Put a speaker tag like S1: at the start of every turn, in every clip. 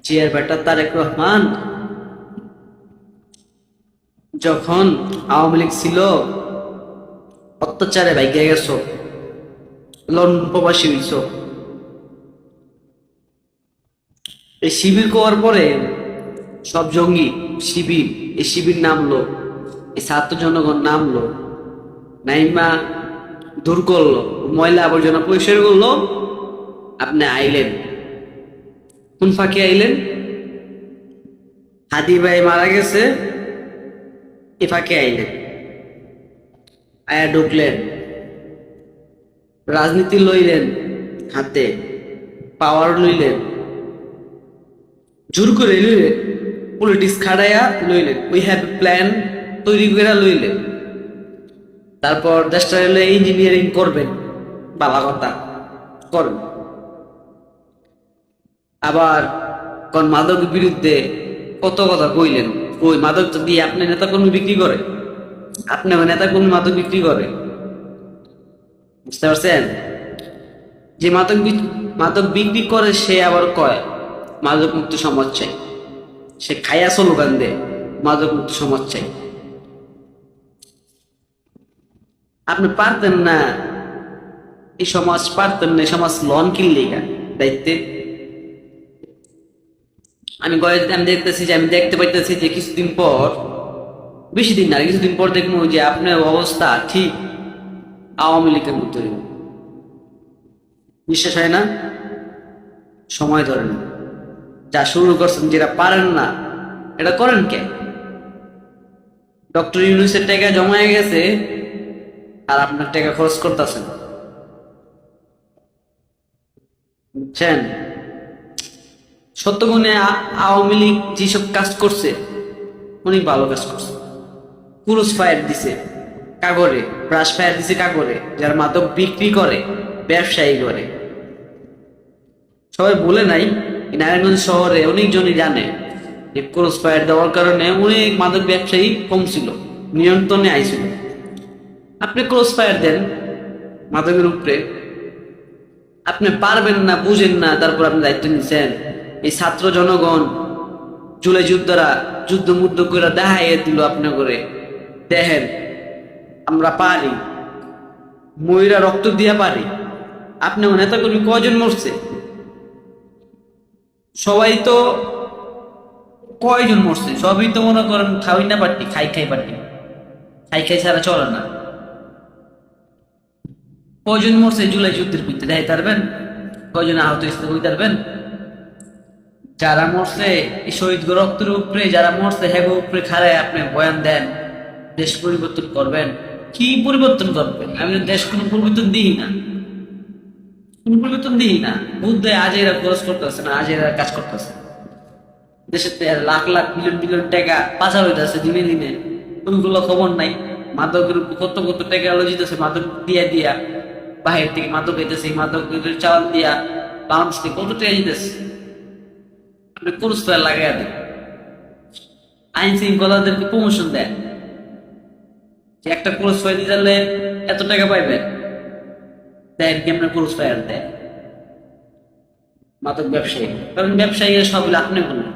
S1: জিয়ার বেটা তারেক রহমান যখন আওয়ামী লীগ ছিল অত্যাচারে ভাইগে গেছো, লন্ডন প্রবাসী হইছ। এই শিবির করার পরে সব জঙ্গি শিবির, এই শিবির নামলো, এই ছাত্র জনগণ নামলো, নাইমা দূর করলো, ময়লা আবর্জনা পরিষ্কার করলো। আপনি আইলেন কোন ফাঁকে আইলেন? হাদি ভাই মারা গেছে, এ ফাঁকে আইলেন, আয়া ঢুকলেন, রাজনীতি লইলেন হাতে, পাওয়ার লইলেন, জোর করে লইলেন, পলিটিক্স খাড়াইয়া লইলেন, উই হ্যাভ প্ল্যান তৈরি করে লইলেন। তারপর দেশটা হলে ইঞ্জিনিয়ারিং করবেন, বালা কথা করেন। আবার কোন মাদকের বিরুদ্ধে কত কথা কইলেন, ওই মাদক দিয়ে আপনি নেতা কর্মী বিক্রি করে, আপনি নেতা কর্মী মাদক বিক্রি করে, বুঝতে পারছেন? যে মাদক বিক্রি করে সে আবার কয় মাদক মুক্ত সমাজ চাই, সে খাইয়া স্লোগান দেয় মাদক মুক্ত সমাজ চাই। আপনি পারতেন না, এই সমাজ পারতেন না, এই সমাজ লন কিনলে দায়িত্বে। আমি দেখতেছি যে, আমি দেখতে পাইতেছি যে কিছুদিন পর, বেশি দিন না কিছুদিন পর দেখবো যে আপনার অবস্থা ঠিক আওয়ামী লীগের মতো। বিশ্বাস হয় না? সময় ধরেন, যা শুরু করছেন, যেটা পারেন না এটা করেন কে? ডক্টর ইউনূসের টাকা জমা হয়ে গেছে আর আপনার টাকা খরচ করতেছেন, বুঝছেন? সত্যগুণে আওয়ামী লীগ যেসব কাজ করছে অনেক ভালো কাজ করছে। ক্রুজ ফায়ার দিছে কাগরে, ব্রাশ ফায়ার দিছে কাগরে, যারা মাদক বিক্রি করে, ব্যবসায়ী করে। সবাই বলে নাই, নারায়ণগঞ্জ শহরে অনেকজনই জানে যে ক্রস ফায়ার দেওয়ার কারণে অনেক মাদক ব্যবসায়ী কমছিল, নিয়ন্ত্রণে আইছিল। আপনি ক্রস ফায়ার দেন মাদকের উপরে, আপনি পারবেন না, বুঝেন না, তারপর আপনি দায়িত্ব নিচ্ছেন। এই ছাত্র জনগণ জুলাই যোদ্ধারা যুদ্ধ মুদ্ধ করে দেখাইয়ে দিল আপনি করে, দেখেন আমরা পারি, ময়ূরা রক্ত দিয়া পারি। আপনি নেতা কর্মী কয়জন মরছে? সবাই তো, কয়জন মরছে? সবই তো মনে করেন খাওয়াই না পার্টি, খাই খাই পার্টি, খাই খাই ছাড়া চলে না। কয়জন মরছে জুলাই যুদ্ধের ভিত্তিতে দেখাই পারবেন? কয়জন আহত হইতে পারবেন? যারা মরছে এই শহীদ রক্তের উপরে, যারা মরছে হ্যাঁ উপরে খাড়ায় আপনি বয়ান দেন দেশ পরিবর্তন করবেন। কি পরিবর্তন করবেন? আমি দেশ কোনো পরিবর্তন দিই না, কোনো পরিবর্তন দিই না। বুদ্ধ আজ এরা খরচ করতেছে না, আজ এরা কাজ করতেছে। দেশের লাখ লাখ মিলিয়ন মিলিয়ন টাকা পাচার হইতেছে দিনে দিনে, ওইগুলো খবর নাই। মাদকের কত কত টাকা লজিতেছে মাদক দিয়া দিয়া, বাহির থেকে মাদক হইতেছে, মাদক চাল দিয়া বাংলাদেশ থেকে কত টাকা দিতেছে। আপনি কোর্স ফায়ার লাগাই দেন, আইন শৃঙ্খলাদেরকে প্রমোশন দেন যে একটা কোর্স ফায়ার দিলে এত টাকা পাইবেন, দেন কি আপনার কোর্স ফায়ার দেয় মাদক ব্যবসায়ী। কারণ ব্যবসায়ী সবগুলো আপনি বলুন,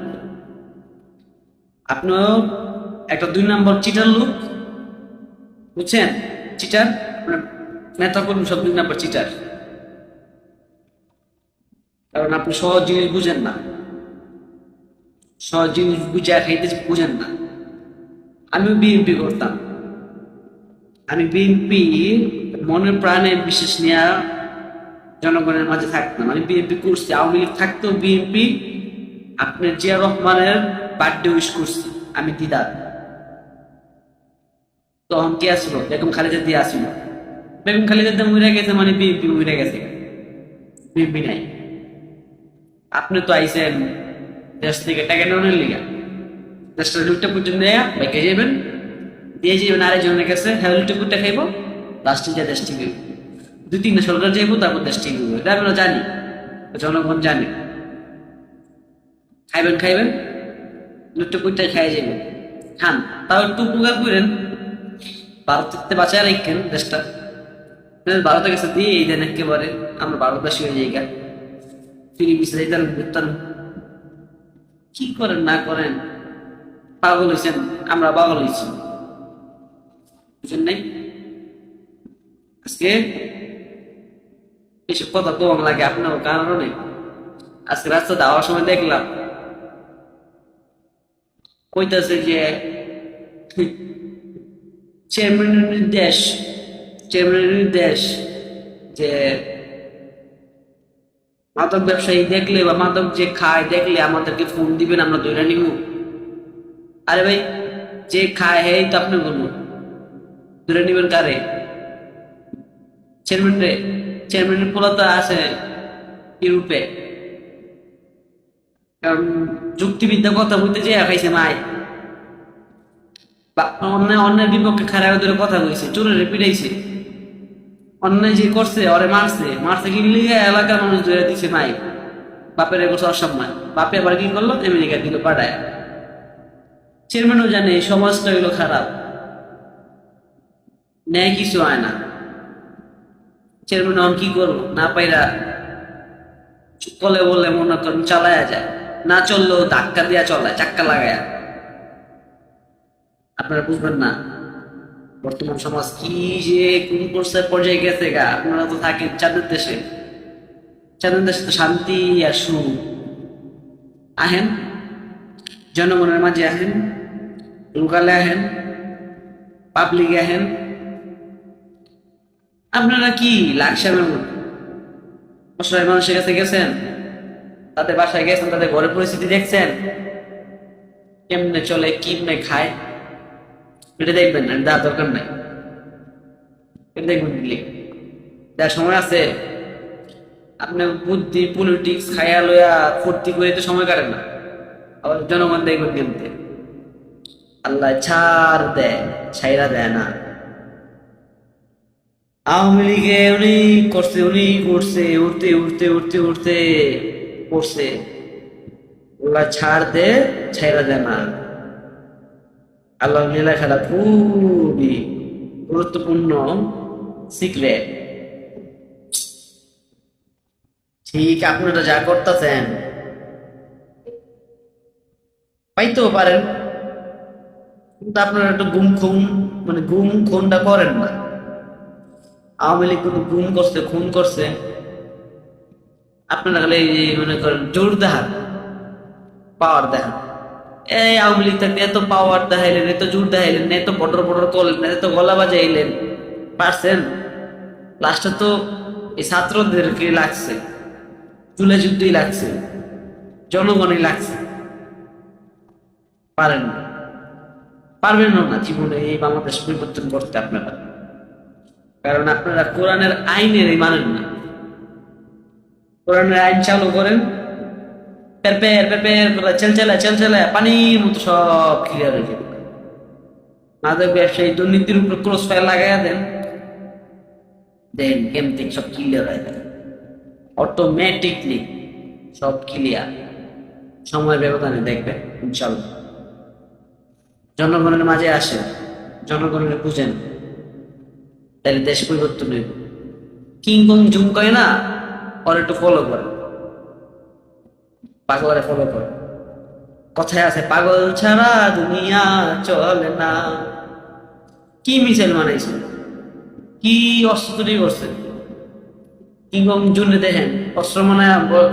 S1: আপনিও একটা 2 নম্বর চিটার লোক, বুঝছেন? চিটার নেতা করুন, সব 2 নম্বর চিটার। কারণ আপনি সহজ জিনিস বুঝেন না, সহজ জিনিস বুঝে খাইতে বুঝেন না। আমিও বিএনপি করতাম, আমি বিএনপি মনের প্রাণে বিশ্বাস নিয়ে জনগণের মাঝে থাকতাম। আমি বিএনপি করছি, আওয়ামী লীগ থাকতেও বিএনপি আপনার জিয়া রহমানের বার্থডে উইশ করছি আমি দিদার। তখন কে আসলো? বেগম খালেদা দিয়ে আসলো। বেগম খালেদা দিয়ে মরে গেছে মানে বিএনপি মরে গেছে, বিএনপি নাই। আপনি তো আইসেন দেশ থেকে টাকা নেওয়ার লিগা, দেশটা লুটটা পুটে নেয়া বেঁকে যাবেন, দিয়ে যাবেন আরেকজনের কাছে, হ্যাঁ লুটে পুটে খাইবো, লাস্টে যা দেশ ঠিক 2-3টা সরকার যাইবো, তারপর দেশ ঠিক হইব। এটা আমরা জানি, জনগণ জানে। খাইবেন খাইবেন, লুটে পুটে খাই যাবেন, খান, তাও একটু উপকার করেন, ভারতের বাঁচায় রাখেন দেশটা। ভারতের কাছে দিয়ে এই দেন একেবারে আমরা ভারতবাসী হয়ে যাই, ফিরে পিছিয়ে যাইতাম ঘুরতাম। কি করেন না করেন, পাগল হয়েছেন, আমরা পাগল হয়েছি, বুঝেন নাই? আজকে এসব কথা কম লাগে আপনার কারণে। আজকে রাস্তা যাওয়ার সময় দেখলাম কইতাছে যে চেয়ারম্যানের নির্দেশ, চেয়ারম্যানের নির্দেশ যে মাদক ব্যবসায়ী দেখলে বা মাদক যে খায় দেখলে আমাদেরকে ফোন দিবেন, আমরা ধরে নিব। আরে ভাই, যে খায় হেই তো আপনি বলুন, ধরে নিবেন কারে? চেয়ারম্যান রে? চেয়ারম্যানের পোলা তো আছে ইউরোপে, কারণ যুক্তিবিদ্যা কথা বলতে যে খাইছে মাই, অন্যায় অন্যের বিপক্ষে খারাপ ধরে কথা কইছে, চোরের পিটাইছে, অন্যায় যে করছে ওরে মারছে, মারছে কি লিগে এলাকার মানুষ ধরে দিছে মাই, বাপের এগোছে অসম্মান, বাপে আবার কি করলো, আমেরিকা দিল পাঠায়। চেয়ারম্যানও জানে এই সমাজটা হইলো খারাপ, ন্যায় কিছু হয় না। চেয়ারম্যান অন কি করবো, না পাইরা কলে বলে মনে করেন চালায়া যায়, না চললেও ধাক্কা দিয়া চলায়, চাক্কা লাগায়া। আপনারা বুঝবেন না বর্তমান সমাজ কি যে কোন পর্যায়ে গেছে গা। আপনারা তো থাকেন চাঁদের দেশে, চাঁদের দেশে তো শান্তি আর সুখ। আহেন জনগণের মাঝে, আহেন লোকালে, আহেন পাবলিকে, আহেন। আপনারা কি লাকসামের মতো অসহায় মানুষের কাছে গেছেন, তাদের বাসায় গেছেন, তাদের ঘরের পরিস্থিতি দেখছেন, কেমনে চলে, কেমনে খায়, এটা দেখবেন না, দেওয়ার দরকার নাই। এটা দেখবেন দিলে যার সময় আছে, আপনার বুদ্ধি পলিটিক্স খায়া লইয়া ফুর্তি করে তো সময় কাটে না। আবার জনগণ দেখবেন কেমতে আল্লাহ ছাড় দেয়, ছাইরা দেয় না। আওয়ামী লীগে উনি করছে, উনি করছে, উঠতে উঠতে উঠতে উঠতে করছে, আল্লাহ ছাড় দে, ছাইরা দেয় না। আল্লাহ লীলা খেলা খুবই গুরুত্বপূর্ণ সিক্রেট। ঠিক আপনারা যা করতেছেন পাইতেও পারেন, কিন্তু আপনারা একটু গুম খুন, মানে গুম খুনটা করেন না। আওয়ামী লীগ কিন্তু গুম করছে, খুন করছে, আপনারা খালি মনে করেন জোর দেখান, পাওয়ার দেখান। এই আওয়ামী লীগ থাকতে এত পাওয়ার দেখাইলেন, এত জোর দেখাইলেন, এত বটর বটর করলেন, এত গলা বাজাইলেন, পারছেন? লাস্টে তো এই ছাত্রদেরকে লাগছে, চুলে যুদ্ধই লাগছে, জনগণই লাগছে। পারেন না, পারবেন না জীবনে এই বাংলাদেশ পরিবর্তন করতে আপনারা, কারণ আপনারা কোরআনের আইনের মানেন না। কোরআনের আইন চালু করেন, পেরপের পেরপের করে চেলচেলা পানির মতো সব ক্লিয়ার হয়ে যাবে। মাদক ব্যবসায়ী দুর্নীতির উপর ক্রস ফায়ার লাগাইয়া দেন, দেন কেমতে সব ক্লিয়ার হয়ে যাবে, অটোমেটিকলি সব ক্লিয়ার, সময় ব্যবধানে দেখবেন ইনশাল্লাহ। জনগণের মাঝে আসেন, জনগণের বুঝেন, তাহলে দেশ পরিবর্তন হইব। কিং কং জুম করে না, ওর একটু ফলো করে, পাগলারে ফলো করে। কথায় আছে পাগল ছাড়া দুনিয়া চলে না। কি মিছিল মানাইছে, কি অস্ত্র তৈরি করছে, কিং কং জুনে দেখেন অস্ত্র মানে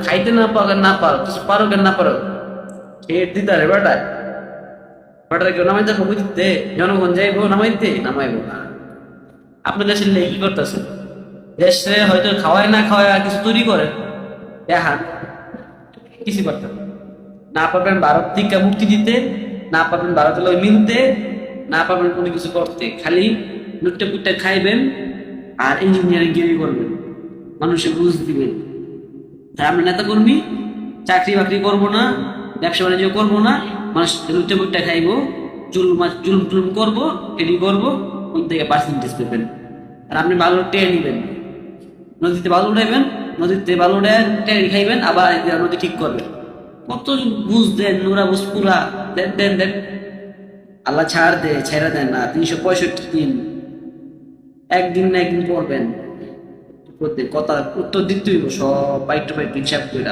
S1: খাইতে না পারো, না পারো কিছু পারো কেন না পারো, ঠেট দিতে রে বেটায়, বেটারে কেউ নামাইতে কবি দিতে, জনগণ যাইবো নামাইতে, নামাইবো না। আপনার দেশের লেগে কি করতেছে, দেশে হয়তো খাওয়ায় না খাওয়ায় কিছু তৈরি করে দেখান, কিছু করতেন না। পারবেন ভারত থেকে মুক্তি দিতে, না পারবেন ভারতের লোক মিলতে, না পারবেন কোনো কিছু করতে, খালি লুটে পুটে খাইবেন আর ইঞ্জিনিয়ারিং গিরি করবেন, মানুষের বুঝ দিবেন। আমরা নেতা কর্মী চাকরি বাকরি করবো না, ব্যবসা বাণিজ্য করবো না, মানুষ লুটে পুটে খাইবো, জুলুম টুলুম করবো, এডি করবো, কোন থেকে পার্সেন্টেজ পেবেন। আর আপনি বালু টেনে নিবেন, নদীতে বালু উঠাইবেন, নদীতে বালু উঠে টেনে খাইবেন, আবার নদী ঠিক করবেন। কত বুঝ দেন, নোরা বুঝ পুরা দেন দেন দেন। আল্লাহ ছাড় দে, ছেড়ে দেন না। 365 দিন, একদিন না একদিন পড়বেন, কথা উত্তর দিতে হইব সব, বাইট হিসাব করে